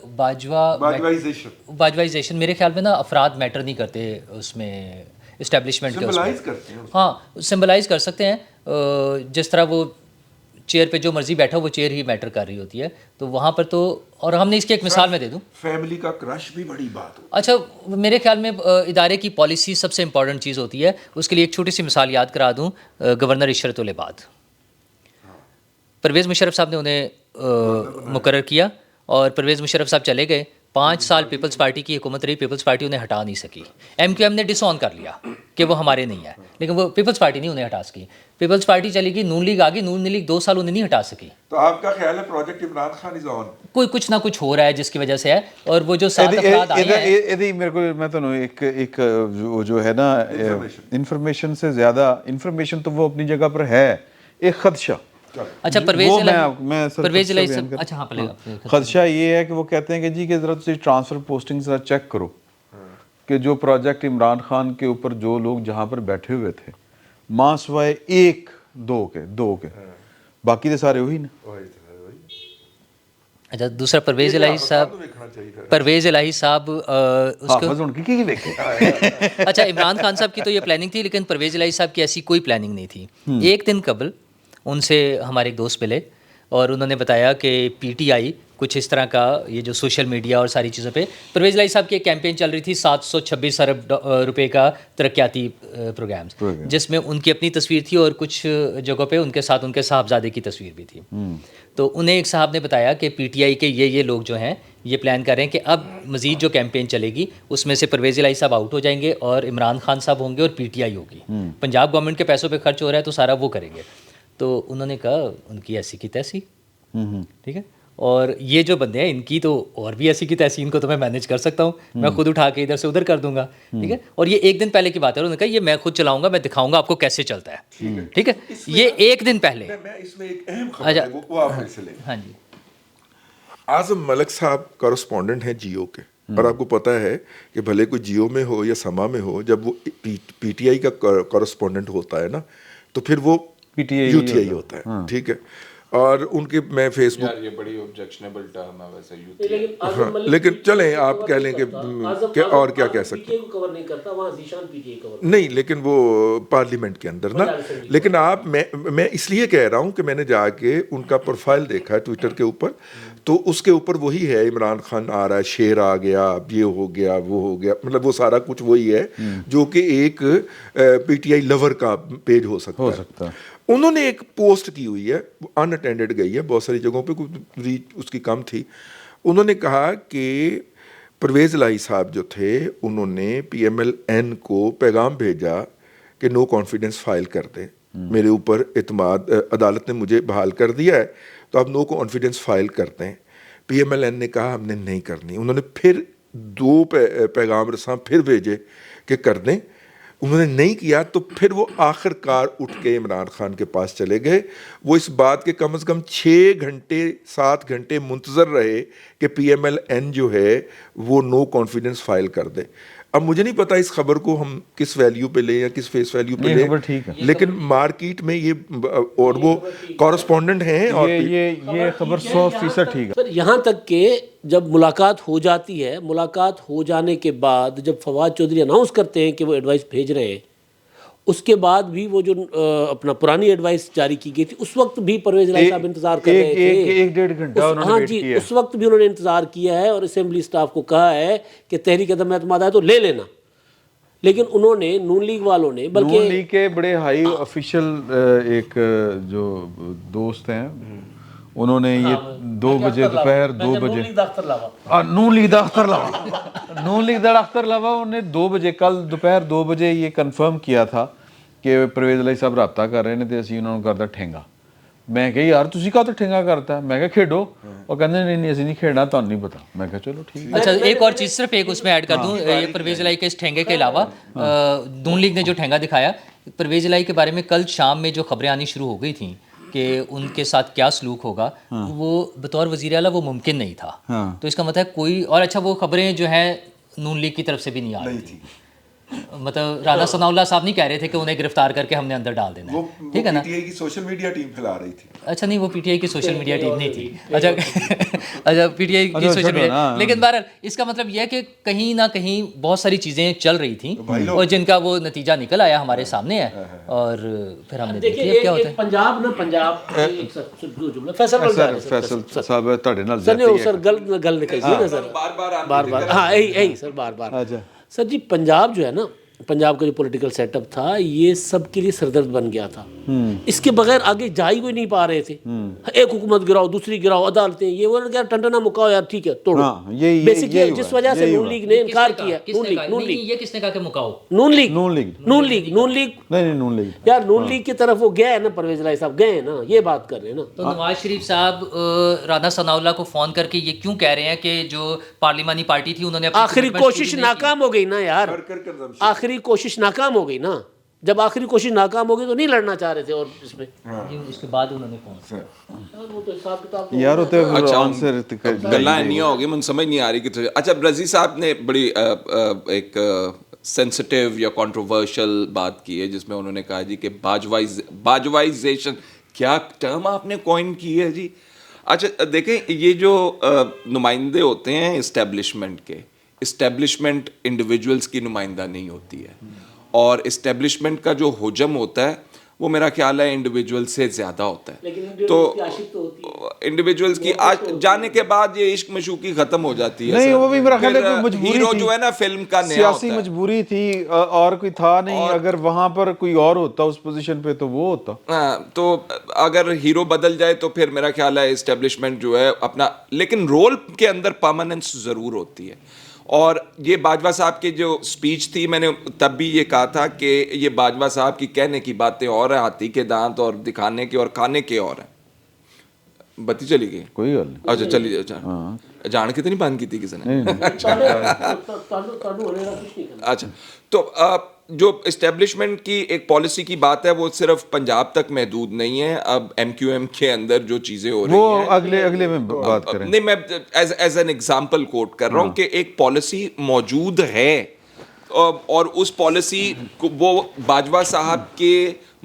باجوائزیشن میرے خیال میں نا افراد میٹر نہیں کرتے اس میں, اسٹیبلشمنٹ کے, ہاں سمبلائز کر سکتے ہیں. جس طرح وہ چیئر پہ جو مرضی بیٹھا وہ چیئر ہی میٹر کر رہی ہوتی ہے. تو وہاں پر تو, اور ہم نے اس کی ایک مثال میں دے دوں, فیملی کا کرش بھی بڑی بات ہو. اچھا میرے خیال میں ادارے کی پالیسی سب سے امپورٹنٹ چیز ہوتی ہے. اس کے لیے ایک چھوٹی سی مثال یاد کرا دوں, گورنر عشرت العباد, پرویز مشرف صاحب نے انہیں مقرر کیا اور پرویز مشرف صاحب چلے گئے. 5 سال پیپلز پارٹی کی حکومت رہی, پیپلز پارٹی انہیں ہٹا نہیں سکی. ایم کیو ایم نے ڈس آن کر لیا کہ وہ ہمارے نہیں ہے, لیکن وہ پیپلز پارٹی نہیں انہیں ہٹا سکی. پیپلز پارٹی چلی گئی, نون لیگ آ گئی, نون لیگ 2 سال انہیں نہیں ہٹا سکی. تو آپ کا خیال ہے پروجیکٹ عمران خان از آن, کوئی کچھ نہ کچھ ہو رہا ہے جس کی وجہ سے ہے. اور وہ جو 7 افراد آئے ہیں, میرے کو میں تو ایک جو ہے نا انفارمیشن سے زیادہ, انفارمیشن تو وہ اپنی جگہ پر ہے, ایک خدشہ. اچھا پرویز الہی صاحب, اچھا ہاں پہلے خدشہ یہ ہے کہ وہ کہتے ہیں کہ جی کہ ذرا تسی ٹرانسفر پوسٹنگ ذرا چیک کرو کہ جو پروجیکٹ عمران خان کے اوپر جو لوگ جہاں پر بیٹھے ہوئے تھے, ماں سوائے 1-2 کے باقی تو سارے وہی نا. اچھا دوسرا پرویز الہی صاحب, اچھا عمران خان صاحب کی تو یہ پلاننگ تھی, لیکن پرویز الہی صاحب کی ایسی کوئی پلاننگ نہیں تھی. ایک دن قبل ان سے ہمارے ایک دوست ملے اور انہوں نے بتایا کہ پی ٹی آئی کچھ اس طرح کا, یہ جو سوشل میڈیا اور ساری چیزوں پہ پرویز الہی صاحب کی ایک کیمپین چل رہی تھی 726 ارب روپے کا ترقیاتی پروگرامز, جس میں ان کی اپنی تصویر تھی اور کچھ جگہوں پہ ان کے ساتھ ان کے صاحبزادے کی تصویر بھی تھی. تو انہیں ایک صاحب نے بتایا کہ پی ٹی آئی کے یہ لوگ جو ہیں یہ پلان کر رہے ہیں کہ اب مزید جو کیمپین چلے گی اس میں سے پرویز الہی صاحب آؤٹ ہو جائیں گے اور عمران خان صاحب ہوں گے اور پی ٹی آئی ہوگی. پنجاب گورنمنٹ کے پیسوں پہ خرچ ہو رہا ہے تو سارا وہ کریں گے. تو انہوں نے کہا ان کی ایسی کی تیسی, ٹھیک ہے, اور یہ جو بندے ہیں ان کی تو اور بھی ایسی کی تیسی, ان کو تو میں مینیج کر سکتا ہوں, میں خود اٹھا کے ادھر سے ادھر کر دوں گا, ٹھیک ہے. اور یہ ایک دن پہلے کی بات ہے, انہوں نے کہا یہ میں خود چلاؤں گا, میں دکھاؤں گا آپ کو کیسے چلتا ہے, ٹھیک ہے. یہ ایک دن پہلے. اس میں ایک اہم خبر ہے وہ آپ سے لیں. ہاں جی, اعظم ملک صاحب کورسپونڈنٹ ہیں جیو کے, اور آپ کو پتہ ہے کہ بھلے کوئی جیو میں ہو یا سما میں ہو, جب وہ پی ٹی آئی کا کورسپونڈنٹ ہوتا ہے نا تو پھر وہ یو ٹی آئی ہوتا ہے, ٹھیک ہے. اور ان کے میں فیس بک, یہ بڑی آبجیکشنیبل ٹرم ہے ویسے یو ٹی آئی, لیکن چلیں آپ کہہ لیں کہ اور کیا کہہ سکتے نہیں, لیکن وہ پارلیمنٹ کے اندر نا. لیکن آپ میں اس لیے کہہ رہا ہوں کہ میں نے جا کے ان کا پروفائل دیکھا ٹویٹر کے اوپر, تو اس کے اوپر وہی ہے, عمران خان آ رہا ہے, شیر آ گیا, یہ ہو گیا, وہ ہو گیا, مطلب وہ سارا کچھ وہی ہے جو کہ ایک پی ٹی آئی لور کا پیج ہو سکتا ہے. انہوں نے ایک پوسٹ کی ہوئی ہے, ان اٹینڈڈ گئی ہے بہت ساری جگہوں پہ, ریچ اس کی کم تھی. انہوں نے کہا کہ پرویز الہی صاحب جو تھے انہوں نے پی ایم ایل این کو پیغام بھیجا کہ نو کانفیڈنس فائل کر دیں, میرے اوپر اعتماد, عدالت نے مجھے بحال کر دیا ہے تو آپ نو کانفیڈنس فائل کرتے ہیں. پی ایم ایل این نے کہا ہم نے نہیں کرنی. انہوں نے پھر 2 پیغام رساں پھر بھیجے کہ کر دیں, انہوں نے نہیں کیا. تو پھر وہ آخر کار اٹھ کے عمران خان کے پاس چلے گئے. وہ اس بات کے کم از کم 6 گھنٹے 7 گھنٹے منتظر رہے کہ پی ایم ایل این جو ہے وہ نو کانفیڈنس فائل کر دے. اب مجھے نہیں پتا اس خبر کو ہم کس ویلیو پہ لیں یا کس فیس ویلیو پہ لیں, لیکن مارکیٹ میں یہ, اور وہ کورسپونڈنٹ ہیں, اور یہ خبر 100% ٹھیک ہے. یہاں تک کہ جب ملاقات ہو جاتی ہے, ملاقات ہو جانے کے بعد جب فواد چودھری اناؤنس کرتے ہیں کہ وہ ایڈوائس بھیج رہے ہیں, اس کے بعد بھی وہ جو اپنا پرانی ایڈوائس جاری کی گئی تھی اس وقت بھی پرویز الہی صاحب انتظار کر رہے تھے. 1-1.5 گھنٹہ انہوں نے ہاں جی, اس وقت بھی انہوں نے انتظار کیا ہے, اور اسمبلی سٹاف کو کہا ہے کہ تحریک عدم اعتماد ہے تو لے لینا. لیکن انہوں نے, نون لیگ والوں نے, بلکہ نون لیگ کے بڑے ہائی آفیشل ایک جو دوست ہیں, انہوں نے یہ 2 بجے دوپہر 2 بجے نون لیگ دا اختر لاوا انہوں نے 2 بجے کل دوپہر 2 بجے یہ کنفرم کیا تھا کہ پرویز الہی صاحب رابطہ کر رہے ہیں, تو اسی انہوں نے کرتا ٹھینگا. میں کہ یار تسی کا تو ٹھینگا کرتا ہے, میں کہ کھیڈو, اور کہتے نہیں اسی نہیں کھیڈنا, تو نہیں پتا. میں کہا چلو ٹھیک ہے. اچھا ایک اور چیز صرف ایک اس میں ایڈ کر دوں, یہ پرویز الہی کے اس ٹھینگے کے علاوہ نون لیگ نے جو ٹھینگا دکھایا پرویز الہی کے بارے میں, کل شام میں جو خبریں آنی شروع ہو گئی تھیں کہ ان کے ساتھ کیا سلوک ہوگا, وہ بطور وزیر اعلیٰ وہ ممکن نہیں تھا. تو اس کا مطلب ہے کوئی اور, اچھا وہ خبریں جو ہیں نون لیگ کی طرف سے بھی نہیں آ رہی تھیں, मतलब राना सनाउल्लाह साहब नहीं कह रहे थे कि उन्हें गिरफ्तार करके हमने अंदर डाल देना है, ठीक है ना। पीटीआई की सोशल मीडिया टीम फैला रही थी। अच्छा नहीं, वो पीटीआई की सोशल मीडिया टीम नहीं थी। अच्छा अच्छा, पीटीआई की सोशल मीडिया, लेकिन बहरहाल इसका मतलब यह है कि कहीं ना कहीं बहुत सारी चीज़ें चल रही थी और जिनका वो नतीजा निकल आया हमारे सामने है, और फिर हमने देखिए क्या होता है। पंजाब फैसल साहब ਤੁਹਾਡੇ ਨਾਲ सर गल निकल ना सर, बार हाँ यही सर बार सर जी। पंजाब जो है ना, पंजाब का जो पॉलिटिकल सेटअप था ये सब के लिए सरदर्द बन गया था। इसके बगैर आगे जा ही कोई नहीं पा रहे थे। एक हुकूमत गिराओ, दूसरी गिराओ, अदालतें, ये वो क्या टंटना मुकाओ यार, ठीक है तोड़ो। बेसिकली जिस वजह से नून लीग ने इनकार किया, नून लीग ये किसने कहा कि मुकाओ? नून लीग यार, नून लीग की तरफ वो गया है ना, परवेज लाई साहब गए हैं ना, ये बात कर रहे हैं ना। तो नवाज शरीफ साहब राना सनाउल्लाह को फोन करके ये क्यों कह रहे हैं कि जो पार्लिमानी पार्टी थी उन्होंने आखिरी कोशिश नाकाम हो गई ना यार, आखिरी कोशिश नाकाम हो गई ना। जब आखिरी कोशिश नाकाम हो गई तो नहीं लड़ना चाह रहे थे, और इसमें उसके बाद उन्होंने फोन वो तो हिसाब किताब यार होते आंसर गल्ला नहीं होगी, मुझे समझ नहीं आ रही कि अच्छा रजी साहब ने बड़ी एक सेंसिटिव या कंट्रोवर्शियल बात की है जिसमें उन्होंने कहा जी कि बाजवाइजेशन, क्या टर्म आपने कॉइन की है जी। अच्छा देखें, ये जो नुमाइंदे होते हैं इस्टेब्लिशमेंट के, इस्टेब्लिशमेंट इंडिविजुअल्स की नुमाइंदा नहीं होती है, और इस्टेब्लिशमेंट का जो हुजम होता है वो मेरा ख्याल है इंडिविजुअल से ज़्यादा होता है। तो इंडिविजुअल्स की जाने के बाद ये इश्क मशूकी ख़त्म हो जाती है। नहीं, वो भी मेरा ख्याल है कि मजबूरी हीरो थी, जो है ना फिल्म का नया सियासी मजबूरी थी, और कोई था नहीं। अगर वहाँ पर कोई और होता उस पोजीशन पे तो वो होता। हाँ, तो अगर हीरो बदल जाए तो फिर मेरा ख्याल है इस्टेब्लिशमेंट जो है अपना, लेकिन रोल के अंदर परमानेंस ज़रूर होती है। और ये बाजवा साहब की जो स्पीच थी, मैंने तब भी ये कहा था कि ये बाजवा साहब की कहने की बातें और है, हाथी के दांत, और दिखाने के और खाने के और हैं। बत्ती चली गई, कोई गल नहीं। अच्छा चली जान के तो नहीं बंद की थी किसी ने। अच्छा, तो जो इस्टेब्लिशमेंट की एक पॉलिसी की बात है वो सिर्फ पंजाब तक महदूद नहीं है। अब MQM के अंदर जो चीज़ें हो रही हैं, अगले में बात करें। नहीं, मैं एज एन एग्जांपल कोट कर रहा हूँ कि एक पॉलिसी मौजूद है, और उस पॉलिसी को वो बाजवा साहब के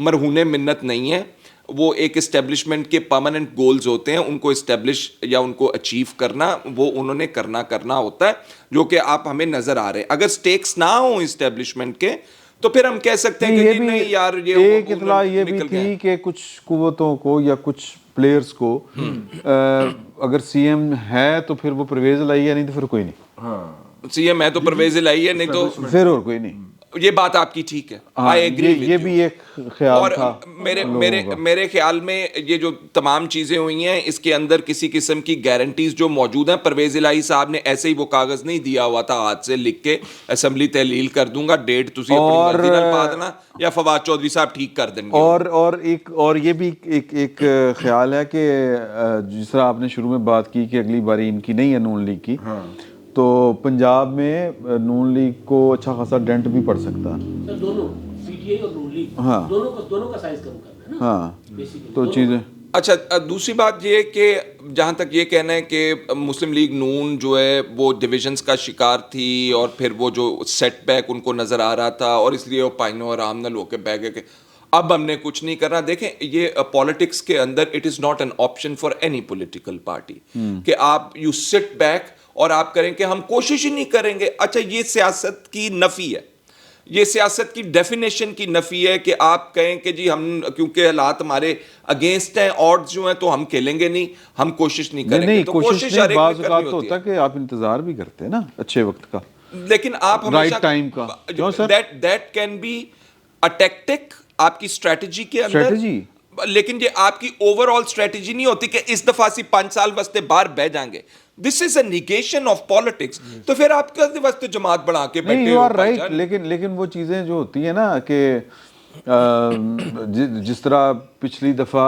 मरहूने मिन्नत नहीं है, वो एक इस्टेब्लिशमेंट के परमानेंट गोल्स होते हैं, उनको इस्टेब्लिश या उनको अचीव करना, वो उन्होंने करना होता है, जो कि आप हमें नजर आ रहे हैं। अगर स्टेक्स ना हो इस्टेब्लिशमेंट के तो फिर हम कह सकते हैं कि नहीं यार, ये एक इत्तला ये भी थी कि कुछ कुव्वतों को या कुछ प्लेयर्स को अगर CM है तो फिर वो परवेज लाई है, नहीं तो फिर कोई नहीं। CM है तो परवेज लाई है, नहीं तो फिर और कोई नहीं। ये बात आपकी ठीक है, आई एग्री। ये भी एक ख्याल और था मेरे ख्याल में ये जो तमाम चीजें हुई हैं इसके अंदर किसी किस्म की गारंटीज जो मौजूद हैं। परवेज इलाही साहब ने ऐसे ही वो कागज नहीं दिया हुआ था हाथ से लिख के असेंबली तहलील कर दूंगा, डेट तुसी अपनी मर्जी नाल पा देना या फवाद चौधरी साहब ठीक कर देंगे। और ये भी एक ख्याल है कि जिस तरह आपने शुरू में बात की कि अगली बारी इनकी नहीं है नून लीग की, तो पंजाब में नून लीग को अच्छा खासा डेंट भी पड़ सकता है। दोनों पीटीआई और नून लीग, हाँ, दोनों का साइज कम करना है ना। हाँ, तो चीज़ें। अच्छा, दूसरी बात ये कि जहाँ तक ये कहना है कि मुस्लिम लीग नून जो है वो डिविजन्स का शिकार थी, और फिर वो जो सेटबैक उनको नज़र आ रहा था और इसलिए वो पाइनो और आमनल होकर बह गए, अब हमने कुछ नहीं करना। देखें, ये पॉलिटिक्स के अंदर it is not an option for any political party कि आप यू सिट बैक और आप करें कि हम कोशिश ही नहीं करेंगे। अच्छा, ये सियासत की नफ़ी है, ये सियासत की डेफिनेशन की नफ़ी है कि आप कहें कि जी हम क्योंकि हालात हमारे अगेंस्ट हैं, ऑड्स जो हैं, तो हम खेलेंगे नहीं, हम कोशिश नहीं करेंगे। नहीं, तो कोशिश नहीं, बाज़ औक़ात होता है कि आप इंतज़ार भी करते हैं ना अच्छे वक्त का, लेकिन आप हमेशा राइट टाइम का। क्यों sir? That can be a tactic आपकी स्ट्रेटजी के अंदर, लेकिन ये आपकी ओवरऑल स्ट्रेटजी नहीं होती कि इस दफा से 5 साल वास्ते बाहर बह जाएंगे। This is a negation of politics. तो फिर आप किस वास्ते जमात बढ़ा के बैठे हो? यू आर राइट, लेकिन वो चीज़ें जो होती है ना कि जिस तरह पिछली दफ़ा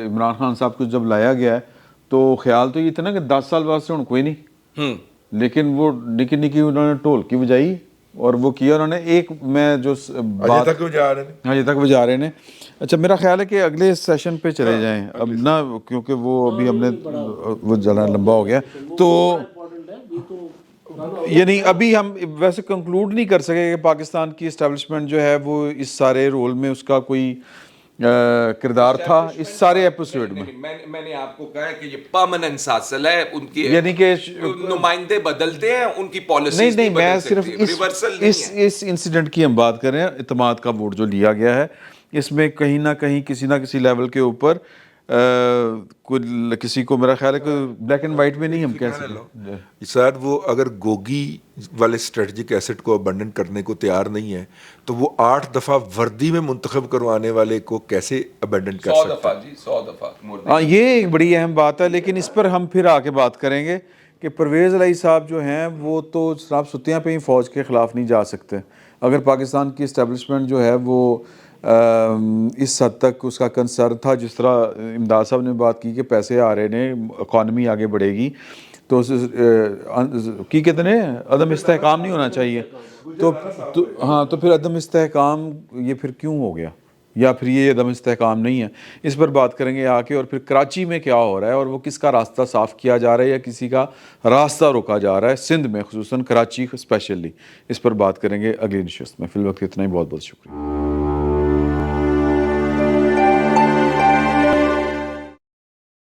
इमरान खान साहब को जब लाया गया है तो ख्याल तो ये था ना कि 10 साल बाद से उन कोई नहीं, लेकिन वो निकी निकी उन्होंने ढोल की बजाई और वो किया उन्होंने। एक मैं जो बात तक बजा रहे हैं, हाँ, ये तक बजा रहे हैं। अच्छा, मेरा ख्याल है कि अगले सेशन पे चले जाएं अब ना, क्योंकि वो अभी हमने वो ज़रा लंबा हो गया। तो یعنی ابھی ہم ویسے کنکلوڈ نہیں کر سکے کہ پاکستان کی اسٹیبلشمنٹ جو ہے وہ اس سارے رول میں اس کا کوئی کردار تھا اس سارے ایپیسوڈ میں. میں نے آپ کو کہا کہ یہ پرماننٹ سلسلہ ہے, ان کی یعنی کہ نمائندے بدلتے ہیں, ان کی پالیسیز نہیں میں صرف اس انسیڈنٹ کی ہم بات کر رہے ہیں. اعتماد کا ووٹ جو لیا گیا ہے اس میں کہیں نہ کہیں کسی نہ کسی لیول کے اوپر کسی کو میرا خیال ہے کہ بلیک اینڈ وائٹ میں نہیں ہم کہہ سکتے سر. وہ اگر گوگی والے اسٹریٹجک ایسٹ کو ابنڈن کرنے کو تیار نہیں ہے تو وہ 8 دفعہ وردی میں منتخب کروانے والے کو کیسے ابنڈن کر سکتے ہیں؟ 100 دفعہ. ہاں یہ ایک بڑی اہم بات ہے, لیکن اس پر ہم پھر آ کے بات کریں گے کہ پرویز الہی صاحب جو ہیں وہ تو صرف ستیاں پہ ہی فوج کے خلاف نہیں جا سکتے. اگر پاکستان کی اسٹیبلشمنٹ جو ہے وہ اس حد تک اس کا کنسرن تھا, جس طرح امداد صاحب نے بات کی کہ پیسے آ رہے ہیں, اکانومی آگے بڑھے گی, تو کی کتنے عدم استحکام نہیں ہونا چاہیے. تو ہاں تو پھر عدم استحکام یہ پھر کیوں ہو گیا, یا پھر یہ عدم استحکام نہیں ہے؟ اس پر بات کریں گے آ کے. اور پھر کراچی میں کیا ہو رہا ہے اور وہ کس کا راستہ صاف کیا جا رہا ہے یا کسی کا راستہ روکا جا رہا ہے سندھ میں, خصوصاً کراچی اسپیشلی. اس پر بات کریں گے اگلی نشست میں. فی الوقت اتنا ہی, بہت بہت شکریہ.